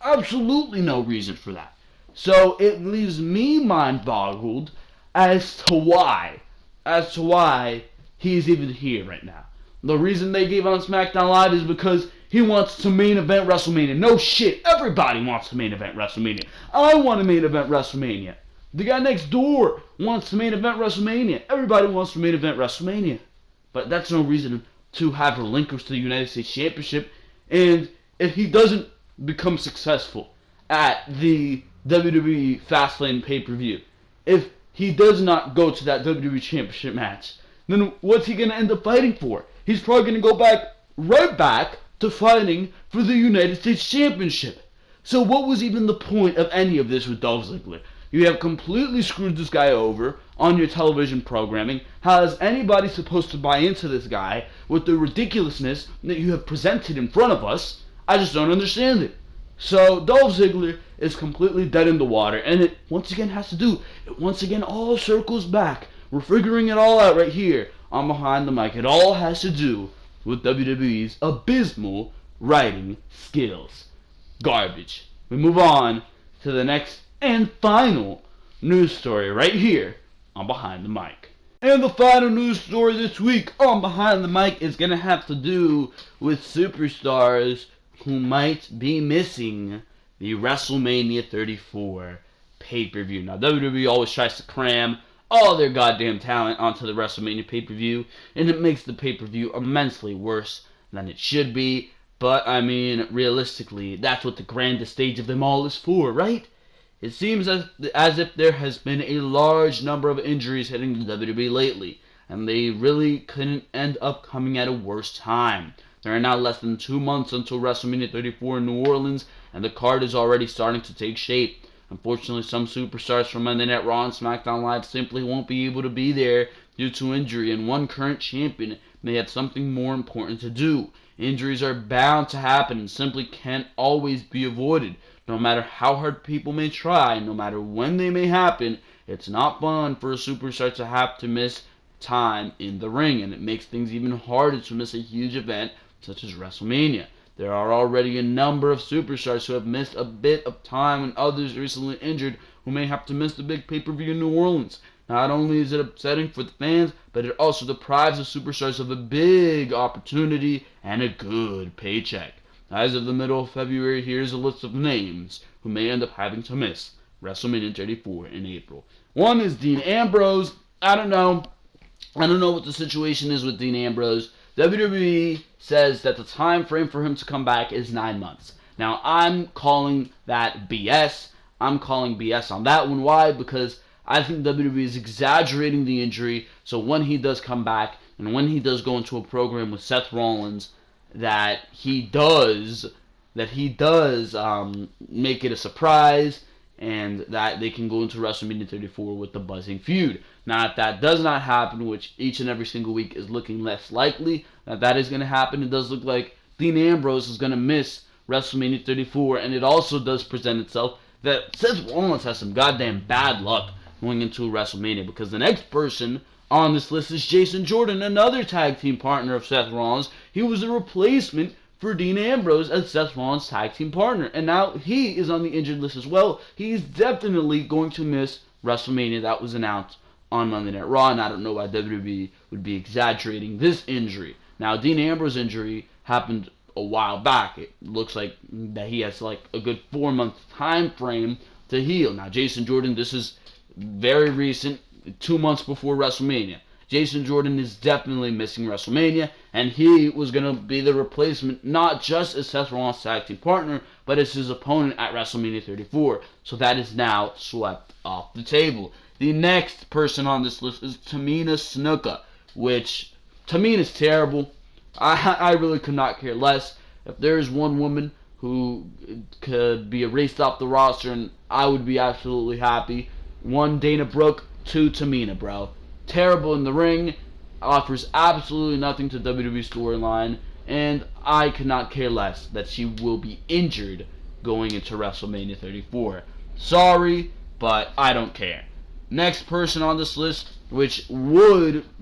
Absolutely no reason for that. So it leaves me mind-boggled as to why he's even here right now. The reason they gave on SmackDown Live is because he wants to main event WrestleMania. No shit, everybody wants to main event WrestleMania. I want to main event WrestleMania. The guy next door wants to main event WrestleMania. Everybody wants to main event WrestleMania. But that's no reason to have relinquished the United States Championship. And if he doesn't become successful at the WWE Fastlane pay-per-view, if he does not go to that WWE Championship match, then what's he going to end up fighting for? he's probably going to go right back to fighting for the United States Championship. So what was even the point of any of this with Dolph Ziggler? You have completely screwed this guy over on your television programming. How is anybody supposed to buy into this guy with the ridiculousness that you have presented in front of us? I just don't understand it. So Dolph Ziggler is completely dead in the water, and it once again all circles back. We're figuring it all out right here on Behind the Mic. It all has to do with WWE's abysmal writing skills. Garbage. We move on to the next and final news story right here on Behind the Mic. And the final news story this week on Behind the Mic is going to have to do with superstars who might be missing the WrestleMania 34 pay-per-view. Now, WWE always tries to cram all their goddamn talent onto the WrestleMania pay-per-view, and it makes the pay-per-view immensely worse than it should be. But, I mean, realistically, that's what the grandest stage of them all is for, right? It seems as if there has been a large number of injuries hitting the WWE lately, and they really couldn't end up coming at a worse time. There are now less than 2 months until WrestleMania 34 in New Orleans, and the card is already starting to take shape. Unfortunately, some superstars from Monday Night Raw and Smackdown Live simply won't be able to be there due to injury, and one current champion may have something more important to do. Injuries are bound to happen and simply can't always be avoided. No matter how hard people may try, no matter when they may happen, it's not fun for a superstar to have to miss time in the ring, and it makes things even harder to miss a huge event such as WrestleMania. There are already a number of superstars who have missed a bit of time, and others recently injured who may have to miss the big pay-per-view in New Orleans. Not only is it upsetting for the fans, but it also deprives the superstars of a big opportunity and a good paycheck. As of the middle of February, here's a list of names who may end up having to miss WrestleMania 34 in April. One is Dean Ambrose. I don't know what the situation is with Dean Ambrose. WWE says that the time frame for him to come back is 9 months. Now, I'm calling that BS. I'm calling BS on that one. Why? Because I think WWE is exaggerating the injury, so when he does come back, and when he does go into a program with Seth Rollins, that he does make it a surprise, and that they can go into WrestleMania 34 with the buzzing feud. Now, if that does not happen, which each and every single week is looking less likely that is going to happen, it does look like Dean Ambrose is going to miss WrestleMania 34, and it also does present itself that Seth Rollins has some goddamn bad luck going into WrestleMania, because the next person on this list is Jason Jordan, another tag team partner of Seth Rollins. He was a replacement for Dean Ambrose as Seth Rollins' tag team partner, and now he is on the injured list as well. He's definitely going to miss WrestleMania. That was announced on Monday Night Raw, and I don't know why WWE would be exaggerating this injury. Now, Dean Ambrose's injury happened a while back. It looks like that he has like a good 4-month time frame to heal. Now, Jason Jordan, this is very recent, 2 months before WrestleMania. Jason Jordan is definitely missing WrestleMania, and he was going to be the replacement not just as Seth Rollins' tag team partner, but as his opponent at WrestleMania 34. So that is now swept off the table. The next person on this list is Tamina Snuka, which Tamina's terrible. I really could not care less. If there is one woman who could be erased off the roster, and I would be absolutely happy. 1, Dana Brooke. 2, Tamina, bro. Terrible in the ring, offers absolutely nothing to WWE storyline, and I could not care less that she will be injured going into WrestleMania 34. Sorry, but I don't care. Next person on this list, which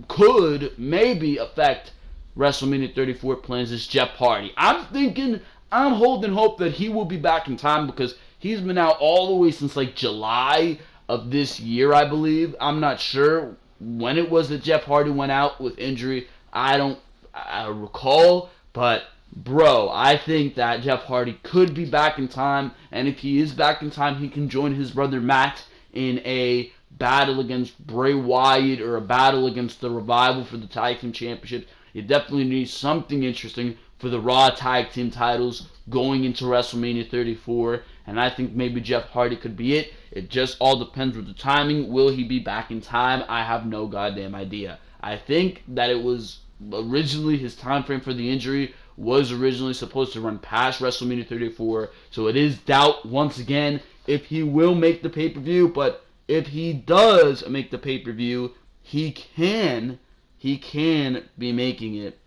could maybe affect WrestleMania 34 plans, is Jeff Hardy. I'm holding hope that he will be back in time, because he's been out all the way since like July of this year, I believe. I'm not sure when it was that Jeff Hardy went out with injury. I recall, but bro, I think that Jeff Hardy could be back in time, and if he is back in time, he can join his brother Matt in a battle against Bray Wyatt or a battle against the Revival for the Tag Team Championship. You definitely need something interesting for the Raw Tag Team titles going into WrestleMania 34, and I think maybe Jeff Hardy could be it. It just all depends with the timing. Will he be back in time? I have no goddamn idea. I think that it was originally his time frame for the injury was originally supposed to run past WrestleMania 34, so it is doubt once again if he will make the pay-per-view. But if he does make the pay-per-view, he can be making it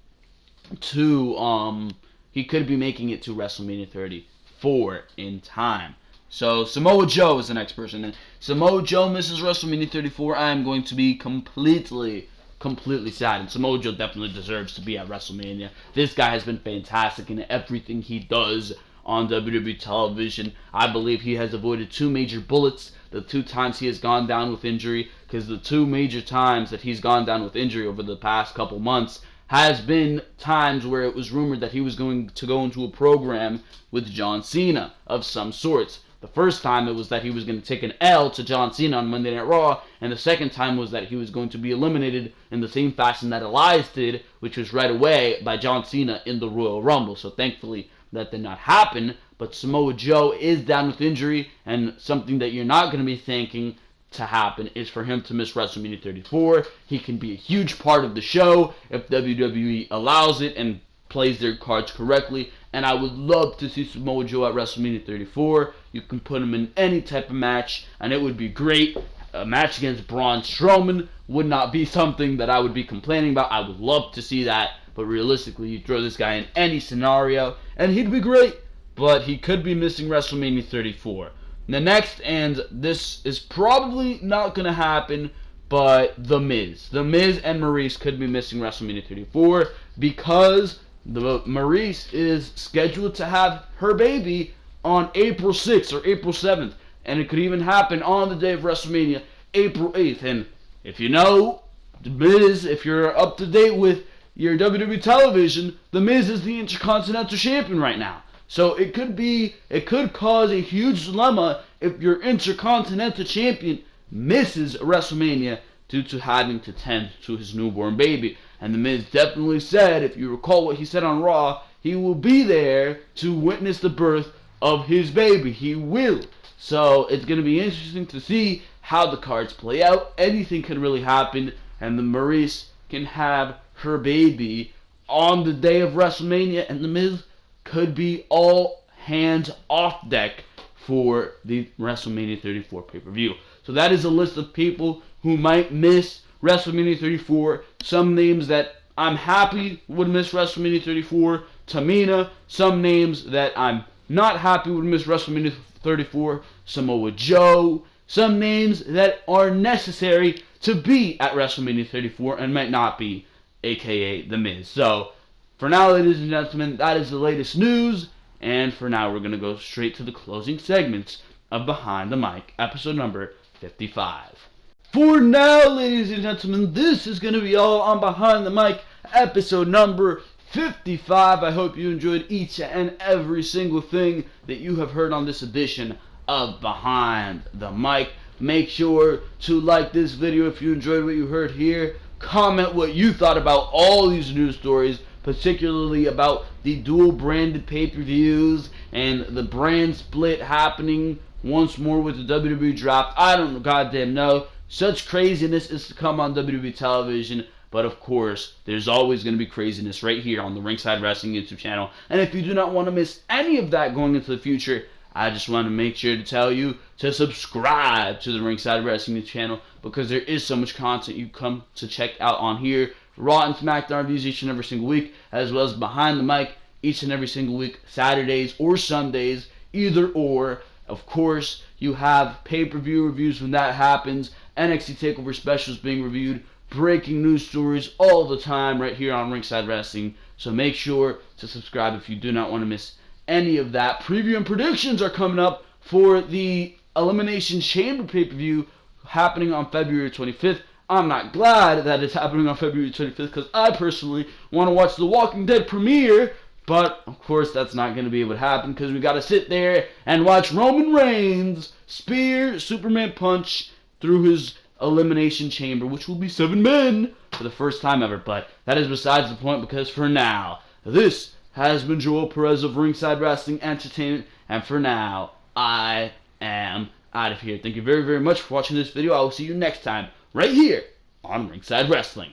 to he could be making it to WrestleMania 34 in time. So Samoa Joe is the next person. And Samoa Joe misses WrestleMania 34. I am going to be completely sad. And Samoa Joe definitely deserves to be at WrestleMania. This guy has been fantastic in everything he does on WWE television. I believe he has avoided 2 major bullets the 2 times he has gone down with injury, because the 2 major times that he's gone down with injury over the past couple months has been times where it was rumored that he was going to go into a program with John Cena of some sorts. The first time it was that he was going to take an L to John Cena on Monday Night Raw, and the second time was that he was going to be eliminated in the same fashion that Elias did, which was right away by John Cena in the Royal Rumble. So thankfully that did not happen, but Samoa Joe is down with injury, and something that you're not going to be thinking to happen is for him to miss WrestleMania 34. He can be a huge part of the show if WWE allows it and plays their cards correctly, and I would love to see Samoa Joe at WrestleMania 34. You can put him in any type of match, and it would be great. A match against Braun Strowman would not be something that I would be complaining about. I would love to see that, but realistically, you throw this guy in any scenario, and he'd be great, but he could be missing WrestleMania 34. The next, and this is probably not going to happen, but The Miz. The Miz and Maurice could be missing WrestleMania 34 because Maurice is scheduled to have her baby on April 6th or April 7th, and it could even happen on the day of WrestleMania, April 8th. And if you know, The Miz, if you're up to date with your WWE television, The Miz is the Intercontinental Champion right now. So it could cause a huge dilemma if your Intercontinental Champion misses WrestleMania due to having to tend to his newborn baby. And The Miz definitely said, if you recall what he said on Raw, he will be there to witness the birth of his baby. He will. So it's going to be interesting to see how the cards play out. Anything can really happen, and the Maurice can have her baby on the day of WrestleMania, and The Miz could be all hands off deck for the WrestleMania 34 pay-per-view. So that is a list of people who might miss WrestleMania 34. Some names that I'm happy would miss WrestleMania 34. Tamina. Some names that I'm not happy would miss WrestleMania 34. Samoa Joe. Some names that are necessary to be at WrestleMania 34 and might not be, aka The Miz. So for now, ladies and gentlemen, that is the latest news, and for now we're going to go straight to the closing segments of Behind the Mic, episode number 55. For now, ladies and gentlemen, this is going to be all on Behind the Mic, episode number 55. I hope you enjoyed each and every single thing that you have heard on this edition of Behind the Mic. Make sure to like this video if you enjoyed what you heard here. Comment what you thought about all these news stories, particularly about the dual-branded pay-per-views and the brand split happening once more with the WWE Draft. I don't goddamn know. Such craziness is to come on WWE television, but of course, there's always going to be craziness right here on the Ringside Wrestling YouTube channel. And if you do not want to miss any of that going into the future, I just want to make sure to tell you to subscribe to the Ringside Wrestling YouTube channel, because there is so much content you come to check out on here. Raw and Smackdown reviews each and every single week, as well as Behind the Mic each and every single week, Saturdays or Sundays, either or. Of course, you have pay-per-view reviews when that happens, NXT TakeOver specials being reviewed, breaking news stories all the time right here on Ringside Wrestling. So make sure to subscribe if you do not want to miss any of that. Preview and predictions are coming up for the Elimination Chamber pay-per-view happening on February 25th. I'm not glad that it's happening on February 25th because I personally want to watch The Walking Dead premiere, but of course that's not going to be able to happen because we got to sit there and watch Roman Reigns spear Superman punch through his Elimination Chamber, which will be 7 men for the first time ever. But that is besides the point, because for now, this has been Joel Perez of Ringside Wrestling Entertainment, and for now, I am out of here. Thank you very, very much for watching this video. I will see you next time right here on Ringside Wrestling.